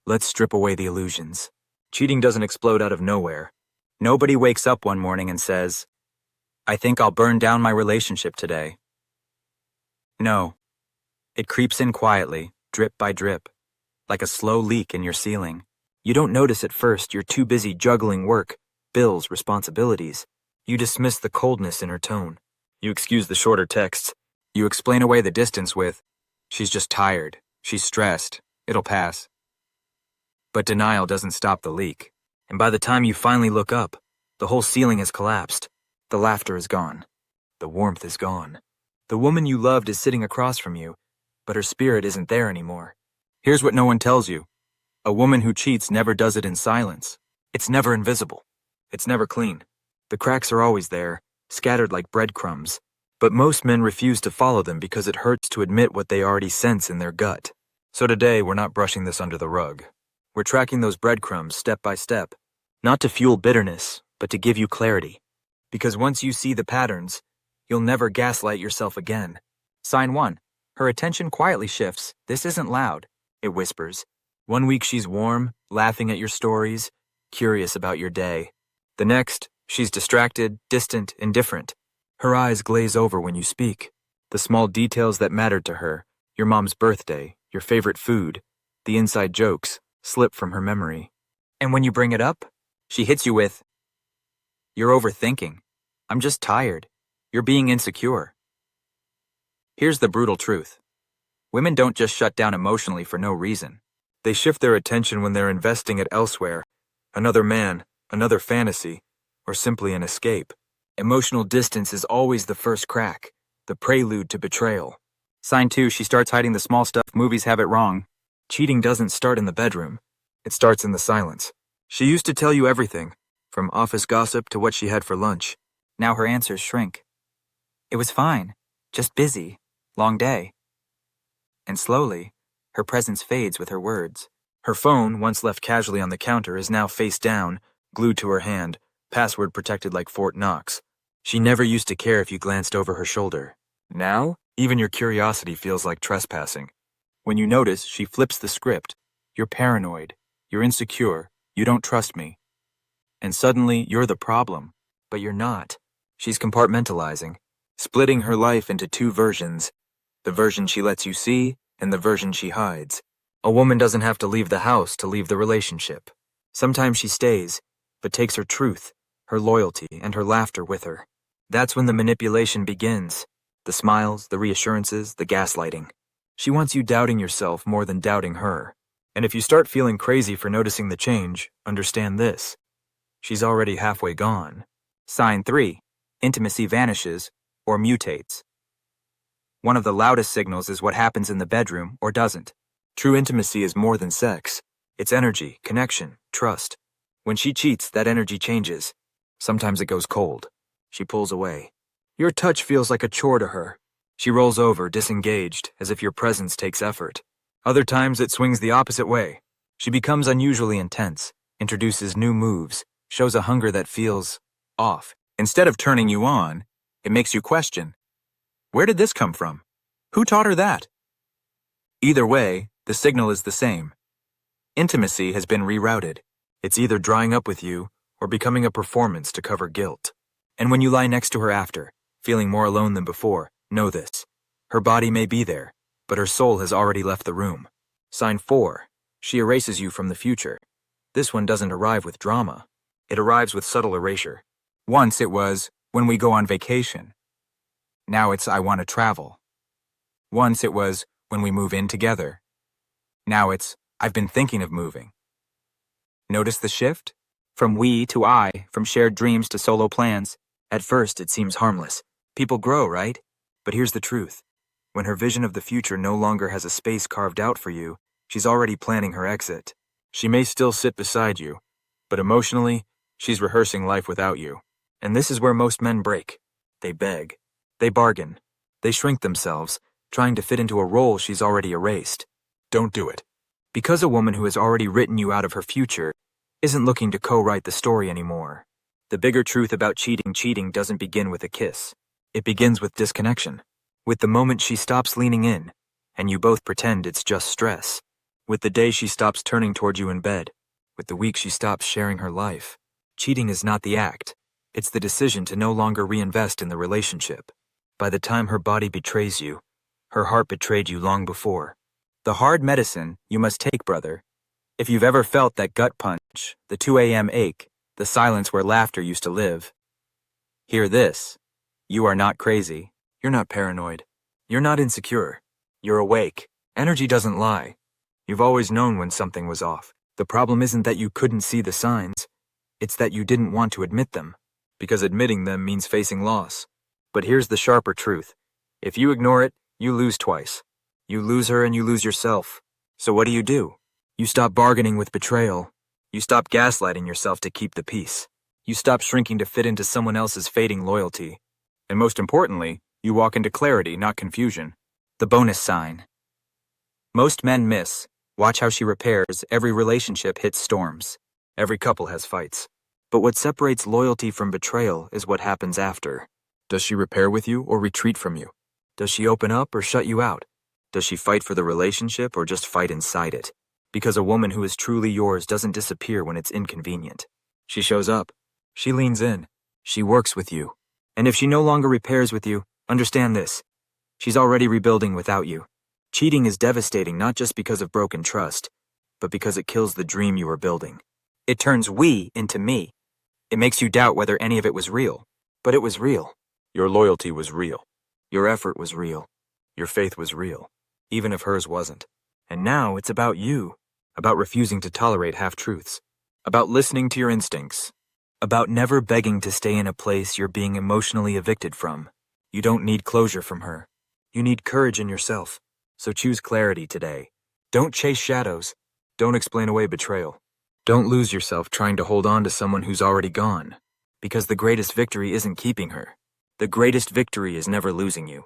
Let's strip away the illusions. Cheating doesn't explode out of nowhere. Nobody wakes up one morning and says, I think I'll burn down my relationship today. No. It creeps in quietly, drip by drip, like a slow leak in your ceiling. You don't notice at first, you're too busy juggling work, bills, responsibilities. You dismiss the coldness in her tone. You excuse the shorter texts. You explain away the distance with, she's just tired, she's stressed, it'll pass. But denial doesn't stop the leak. And by the time you finally look up, the whole ceiling has collapsed. The laughter is gone. The warmth is gone. The woman you loved is sitting across from you, but her spirit isn't there anymore. Here's what no one tells you. A woman who cheats never does it in silence. It's never invisible. It's never clean. The cracks are always there, scattered like breadcrumbs. But most men refuse to follow them because it hurts to admit what they already sense in their gut. So today, we're not brushing this under the rug. We're tracking those breadcrumbs step by step, not to fuel bitterness, but to give you clarity. Because once you see the patterns, you'll never gaslight yourself again. Sign 1. Her attention quietly shifts. This isn't loud, it whispers. 1 week she's warm, laughing at your stories, curious about your day. The next, she's distracted, distant, indifferent. Her eyes glaze over when you speak. The small details that mattered to her, your mom's birthday, your favorite food, the inside jokes, slip from her memory. And when you bring it up, she hits you with, you're overthinking. I'm just tired. You're being insecure. Here's the brutal truth. Women don't just shut down emotionally for no reason. They shift their attention when they're investing it elsewhere. Another man, another fantasy, or simply an escape. Emotional distance is always the first crack, the prelude to betrayal. Sign 2, she starts hiding the small stuff. Movies have it wrong. Cheating doesn't start in the bedroom. It starts in the silence. She used to tell you everything, from office gossip to what she had for lunch. Now her answers shrink. It was fine, just busy, long day. And slowly, her presence fades with her words. Her phone, once left casually on the counter, is now face down, glued to her hand, password protected like Fort Knox. She never used to care if you glanced over her shoulder. Now, even your curiosity feels like trespassing. When you notice, she flips the script. You're paranoid. You're insecure. You don't trust me. And suddenly, you're the problem. But you're not. She's compartmentalizing, splitting her life into 2 versions. The version she lets you see, and the version she hides. A woman doesn't have to leave the house to leave the relationship. Sometimes she stays, but takes her truth, her loyalty, and her laughter with her. That's when the manipulation begins. The smiles, the reassurances, the gaslighting. She wants you doubting yourself more than doubting her. And if you start feeling crazy for noticing the change, understand this. She's already halfway gone. Sign 3. Intimacy vanishes or mutates. One of the loudest signals is what happens in the bedroom or doesn't. True intimacy is more than sex. It's energy, connection, trust. When she cheats, that energy changes. Sometimes it goes cold. She pulls away. Your touch feels like a chore to her. She rolls over, disengaged, as if your presence takes effort. Other times it swings the opposite way. She becomes unusually intense, introduces new moves, shows a hunger that feels off. Instead of turning you on, it makes you question. Where did this come from? Who taught her that? Either way, the signal is the same. Intimacy has been rerouted. It's either drying up with you or becoming a performance to cover guilt. And when you lie next to her after, feeling more alone than before, know this. Her body may be there, but her soul has already left the room. Sign 4. She erases you from the future. This one doesn't arrive with drama. It arrives with subtle erasure. Once it was, when we go on vacation. Now it's, I want to travel. Once it was, when we move in together. Now it's, I've been thinking of moving. Notice the shift? From we to I, from shared dreams to solo plans. At first, it seems harmless. People grow, right? But here's the truth. When her vision of the future no longer has a space carved out for you, she's already planning her exit. She may still sit beside you, but emotionally, she's rehearsing life without you. And this is where most men break. They beg. They bargain. They shrink themselves, trying to fit into a role she's already erased. Don't do it. Because a woman who has already written you out of her future isn't looking to co-write the story anymore. The bigger truth about cheating doesn't begin with a kiss. It begins with disconnection. With the moment she stops leaning in, and you both pretend it's just stress. with the day she stops turning toward you in bed, with the week she stops sharing her life. Cheating is not the act. It's the decision to no longer reinvest in the relationship. By the time her body betrays you, her heart betrayed you long before. The hard medicine you must take, brother. If you've ever felt that gut punch, the 2 a.m. ache, the silence where laughter used to live, hear this. You are not crazy. You're not paranoid. You're not insecure. You're awake. Energy doesn't lie. You've always known when something was off. The problem isn't that you couldn't see the signs. It's that you didn't want to admit them, because admitting them means facing loss. But here's the sharper truth. If you ignore it, you lose twice. You lose her and you lose yourself. So what do? You stop bargaining with betrayal. You stop gaslighting yourself to keep the peace. You stop shrinking to fit into someone else's fading loyalty. And most importantly, you walk into clarity, not confusion. The bonus sign. Most men miss. Watch how she repairs. Every relationship hits storms. Every couple has fights. But what separates loyalty from betrayal is what happens after. Does she repair with you or retreat from you? Does she open up or shut you out? Does she fight for the relationship or just fight inside it? Because a woman who is truly yours doesn't disappear when it's inconvenient. She shows up. She leans in. She works with you. And if she no longer repairs with you, understand this. She's already rebuilding without you. Cheating is devastating not just because of broken trust, but because it kills the dream you were building. It turns we into me. It makes you doubt whether any of it was real. But it was real. Your loyalty was real. Your effort was real. Your faith was real, even if hers wasn't. And now it's about you, about refusing to tolerate half-truths, about listening to your instincts, about never begging to stay in a place you're being emotionally evicted from. You don't need closure from her. You need courage in yourself. So choose clarity today. Don't chase shadows. Don't explain away betrayal. Don't lose yourself trying to hold on to someone who's already gone. Because the greatest victory isn't keeping her. The greatest victory is never losing you.